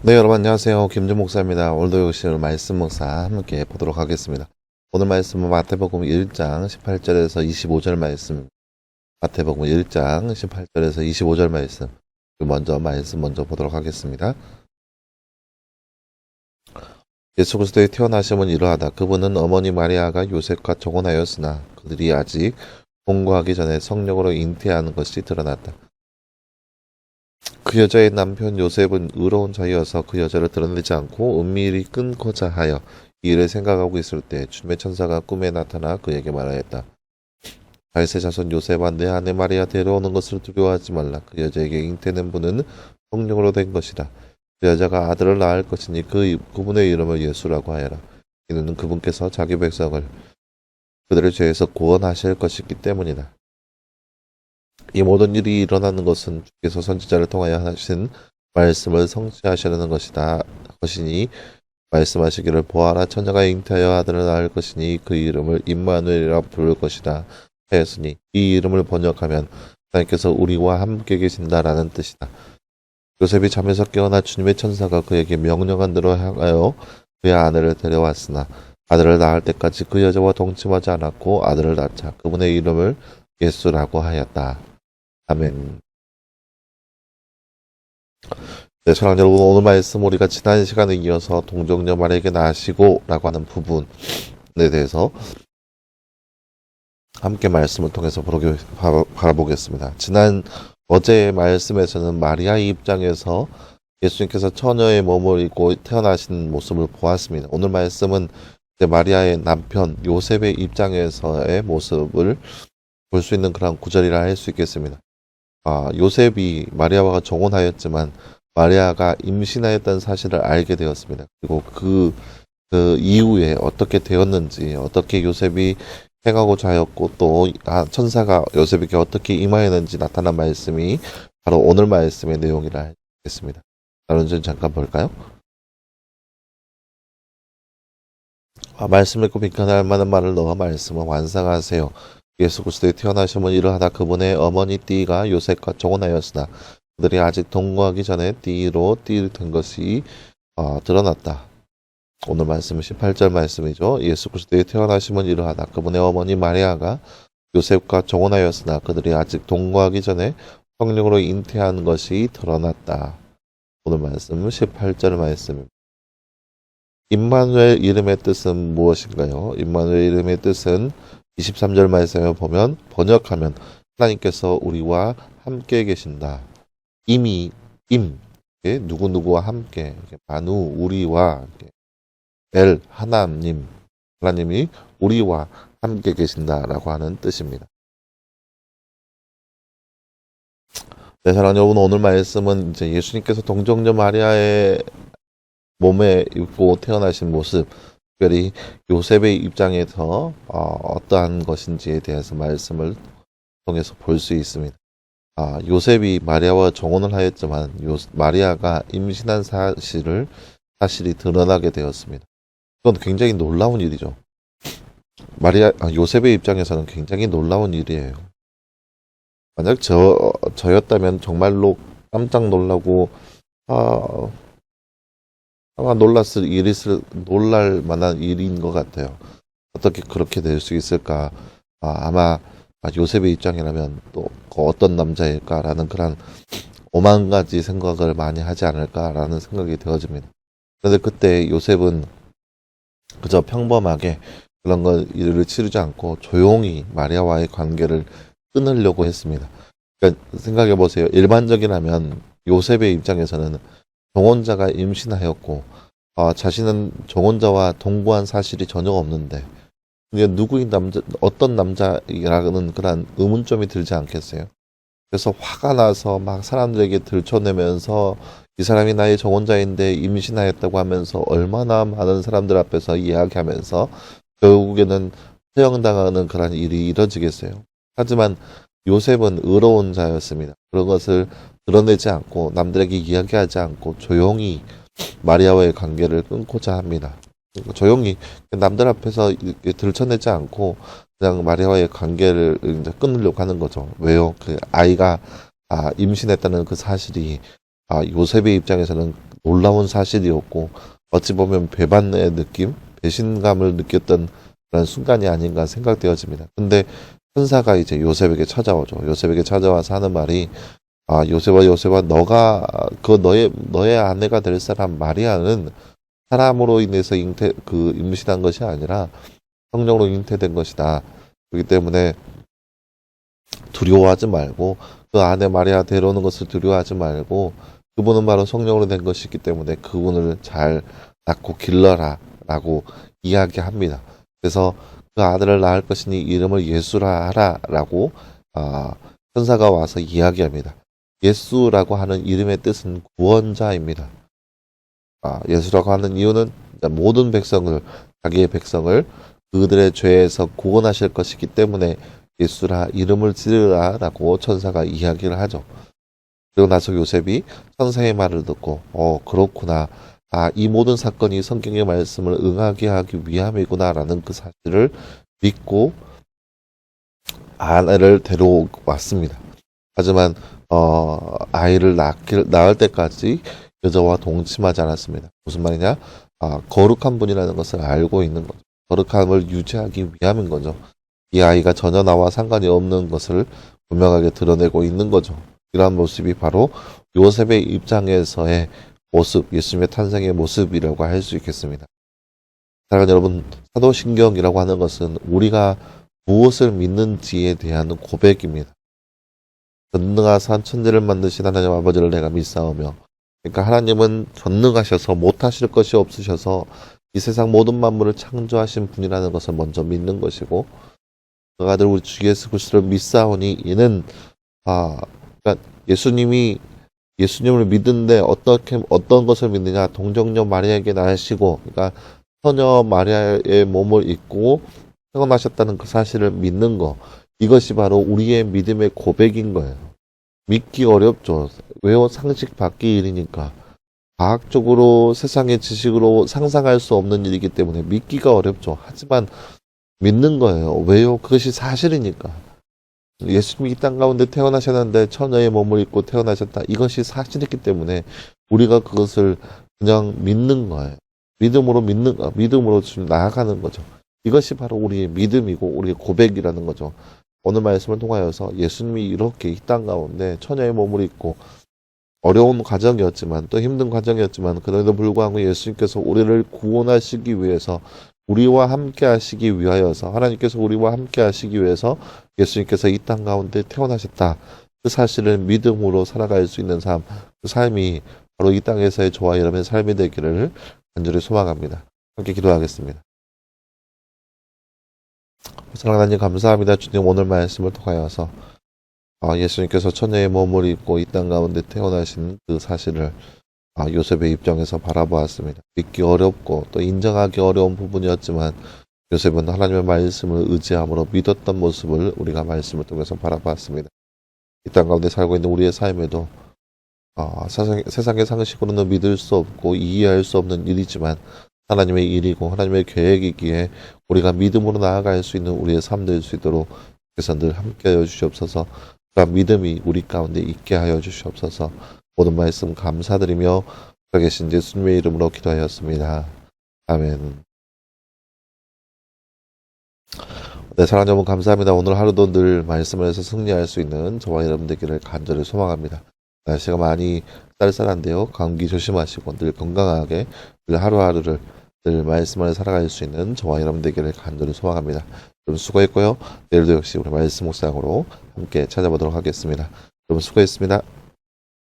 네, 여러분 안녕하세요. 김준 목사입니다. 오늘도 역시 말씀 목사 함께 보도록 하겠습니다. 오늘 말씀은 마태복음 1장 18절에서 25절 말씀. 마태복음 1장 18절에서 25절 말씀. 먼저 보도록 하겠습니다. 예수 그리스도의 태어나심은 이러하다. 그분은 어머니 마리아가 요셉과 정혼하였으나 그들이 아직 동거하기 전에 성령으로 잉태하는 것이 드러났다. 그 여자의 남편 요셉은 의로운 자이어서 그 여자를 드러내지 않고 은밀히 끊고자 하여 이 일을 생각하고 있을 때 주님의 천사가 꿈에 나타나 그에게 말하였다. 다윗의 자손 요셉아, 내 아내 마리아 데려오는 것을 두려워하지 말라. 그 여자에게 잉태된 분은 성령으로 된 것이다. 그 여자가 아들을 낳을 것이니 그분의 이름을 예수라고 하여라. 이는 그분께서 자기 백성을 그들의 죄에서 구원하실 것이기 때문이다. 이 모든 일이 일어나는 것은 주께서 선지자를 통하여 하신 말씀을 성취하시려는 것이니 말씀하시기를 보아라, 처녀가 잉태하여 아들을 낳을 것이니 그 이름을 임마누엘이라 부를 것이다 하였으니, 이 이름을 번역하면 하나님께서 우리와 함께 계신다라는 뜻이다. 요셉이 잠에서 깨어나 주님의 천사가 그에게 명령한 대로 향하여 그의 아내를 데려왔으나 아들을 낳을 때까지 그 여자와 동침하지 않았고 아들을 낳자 그분의 이름을 예수라고 하였다. 아멘. 네, 사랑하는 여러분, 오늘 말씀 우리가 지난 시간에 이어서 동정녀 마리아에게 나시고 라고 하는 부분에 대해서 함께 말씀을 통해서 바라보겠습니다. 어제의 말씀에서는 마리아의 입장에서 예수님께서 처녀의 몸을 입고 태어나신 모습을 보았습니다. 오늘 말씀은 마리아의 남편 요셉의 입장에서의 모습을 볼 수 있는 그런 구절이라 할 수 있겠습니다. 요셉이 마리아와 정혼하였지만 마리아가 임신하였다는 사실을 알게 되었습니다. 그리고 그 이후에 어떻게 되었는지, 어떻게 요셉이 행하고자 하였고 또 천사가 요셉에게 어떻게 임하였는지 나타난 말씀이 바로 오늘 말씀의 내용이라 하겠습니다. 다른 점 잠깐 볼까요? 말씀 읽고 비판할 만한 말을 넣어 말씀을 완성하세요. 예수 그리스도의 태어나심은 이러하다. 그분의 어머니 띠가 요셉과 정혼하였으나 그들이 아직 동거하기 전에 띠로 된 것이 드러났다. 오늘 말씀은 18절 말씀이죠. 예수 그리스도의 태어나심은 이러하다. 그분의 어머니 마리아가 요셉과 정혼하였으나 그들이 아직 동거하기 전에 성령으로 잉태한 것이 드러났다. 오늘 말씀은 18절 말씀입니다. 임마누엘 이름의 뜻은 무엇인가요? 임마누엘 이름의 뜻은 23절 말씀을 보면 번역하면 하나님께서 우리와 함께 계신다. 누구누구와 함께, 만우 우리와 엘 하나님이 우리와 함께 계신다라고 하는 뜻입니다. 네, 사랑하는 여러분, 오늘 말씀은 이제 예수님께서 동정녀 마리아의 몸에 입고 태어나신 모습, 특별히 요셉의 입장에서 어떠한 것인지에 대해서 말씀을 통해서 볼 수 있습니다. 요셉이 마리아와 정혼을 하였지만 마리아가 임신한 사실이 드러나게 되었습니다. 그건 굉장히 놀라운 일이죠. 요셉의 입장에서는 굉장히 놀라운 일이에요. 만약 저였다면 정말로 깜짝 놀라고 아마 놀랄 만한 일인 것 같아요. 어떻게 그렇게 될 수 있을까? 아마 요셉의 입장이라면 또 어떤 남자일까라는 그런 오만 가지 생각을 많이 하지 않을까라는 생각이 되어집니다. 그런데 그때 요셉은 그저 평범하게 그런 일을 치르지 않고 조용히 마리아와의 관계를 끊으려고 했습니다. 그러니까 생각해 보세요. 일반적이라면 요셉의 입장에서는 정혼자가 임신하였고 자신은 정혼자와 동거한 사실이 전혀 없는데 어떤 남자이라는 그런 의문점이 들지 않겠어요? 그래서 화가 나서 막 사람들에게 들춰내면서 이 사람이 나의 정혼자인데 임신하였다고 하면서 얼마나 많은 사람들 앞에서 이야기하면서 결국에는 처형당하는 그런 일이 이뤄지겠어요. 하지만 요셉은 의로운 자였습니다. 그런 것을 드러내지 않고 남들에게 이야기하지 않고 조용히 마리아와의 관계를 끊고자 합니다. 조용히 남들 앞에서 들춰내지 않고 그냥 마리아와의 관계를 이제 끊으려고 하는 거죠. 왜요? 그 아이가 임신했다는 그 사실이 요셉의 입장에서는 놀라운 사실이었고 어찌 보면 배반의 느낌, 배신감을 느꼈던 그런 순간이 아닌가 생각되어집니다. 근데 천사가 이제 요셉에게 찾아오죠. 요셉에게 찾아와서 하는 말이 요셉아 너가 너의 아내가 될 사람 마리아는 사람으로 인해서 임신한 것이 아니라 성령으로 잉태된 것이다. 그렇기 때문에 두려워하지 말고 그 아내 마리아 데려오는 것을 두려워하지 말고 그분은 바로 성령으로 된 것이기 때문에 그분을 잘 낳고 길러라 라고 이야기합니다. 그래서 그 아들을 낳을 것이니 이름을 예수라 하라 라고 천사가 와서 이야기합니다. 예수라고 하는 이름의 뜻은 구원자입니다. 예수라고 하는 이유는 모든 백성을, 자기의 백성을 그들의 죄에서 구원하실 것이기 때문에 예수라 이름을 지으라 라고 천사가 이야기를 하죠. 그리고 나서 요셉이 천사의 말을 듣고 그렇구나. 이 모든 사건이 성경의 말씀을 응하게 하기 위함이구나 라는 그 사실을 믿고 아내를 데려왔습니다. 하지만 아이를 낳을 때까지 여자와 동침하지 않았습니다. 무슨 말이냐? 거룩한 분이라는 것을 알고 있는 거죠. 거룩함을 유지하기 위함인 거죠. 이 아이가 전혀 나와 상관이 없는 것을 분명하게 드러내고 있는 거죠. 이러한 모습이 바로 요셉의 입장에서의 모습, 예수님의 탄생의 모습이라고 할 수 있겠습니다. 사랑하는 여러분, 사도신경이라고 하는 것은 우리가 무엇을 믿는지에 대한 고백입니다. 전능하사 천지를 만드신 하나님 아버지를 내가 믿사오며, 그러니까 하나님은 전능하셔서 못하실 것이 없으셔서 이 세상 모든 만물을 창조하신 분이라는 것을 먼저 믿는 것이고, 그 아들 우리 주 예수 그리스도를 믿사오니 이는 그러니까 예수님을 믿는데 어떤 것을 믿느냐? 동정녀 마리아에게 낳으시고, 그러니까 처녀 마리아의 몸을 입고 태어나셨다는 그 사실을 믿는 거. 이것이 바로 우리의 믿음의 고백인 거예요. 믿기 어렵죠. 왜요? 상식 밖의 일이니까. 과학적으로 세상의 지식으로 상상할 수 없는 일이기 때문에 믿기가 어렵죠. 하지만 믿는 거예요. 왜요? 그것이 사실이니까. 예수님이 이 땅 가운데 태어나셨는데 처녀의 몸을 입고 태어나셨다. 이것이 사실이기 때문에 우리가 그것을 그냥 믿는 거예요. 믿음으로 지금 나아가는 거죠. 이것이 바로 우리의 믿음이고 우리의 고백이라는 거죠. 오늘 말씀을 통하여서 예수님이 이렇게 이 땅 가운데 처녀의 몸을 입고 어려운 과정이었지만 또 힘든 과정이었지만 그럼에도 불구하고 예수님께서 우리를 구원하시기 위해서 우리와 함께 하시기 위하여서 하나님께서 우리와 함께 하시기 위해서 예수님께서 이 땅 가운데 태어나셨다. 그 사실을 믿음으로 살아갈 수 있는 삶, 그 삶이 바로 이 땅에서의 저와 여러분의 삶이 되기를 간절히 소망합니다. 함께 기도하겠습니다. 사랑하는 하나님 감사합니다. 주님 오늘 말씀을 통하여서 예수님께서 천녀의 몸을 입고 이 땅 가운데 태어나신 그 사실을 요셉의 입장에서 바라보았습니다. 믿기 어렵고 또 인정하기 어려운 부분이었지만 요셉은 하나님의 말씀을 의지함으로 믿었던 모습을 우리가 말씀을 통해서 바라보았습니다. 이 땅 가운데 살고 있는 우리의 삶에도 세상의 상식으로는 믿을 수 없고 이해할 수 없는 일이지만 하나님의 일이고 하나님의 계획이기에 우리가 믿음으로 나아갈 수 있는 우리의 삶 될 수 있도록 그래서 늘 함께하여 주시옵소서. 그런 믿음이 우리 가운데 있게 하여 주시옵소서. 모든 말씀 감사드리며 계신 예수님의 이름으로 기도하였습니다. 아멘. 네, 사랑하는 여러분 감사합니다. 오늘 하루도 늘 말씀을 해서 승리할 수 있는 저와 여러분 되기를 간절히 소망합니다. 날씨가 많이 쌀쌀한데요. 감기 조심하시고 늘 건강하게 늘 하루하루를 늘 말씀을 살아갈 수 있는 저와 여러분 되기를 간절히 소망합니다. 여러분 수고했고요. 내일도 역시 우리 말씀 묵상으로 함께 찾아보도록 하겠습니다. 여러분 수고했습니다.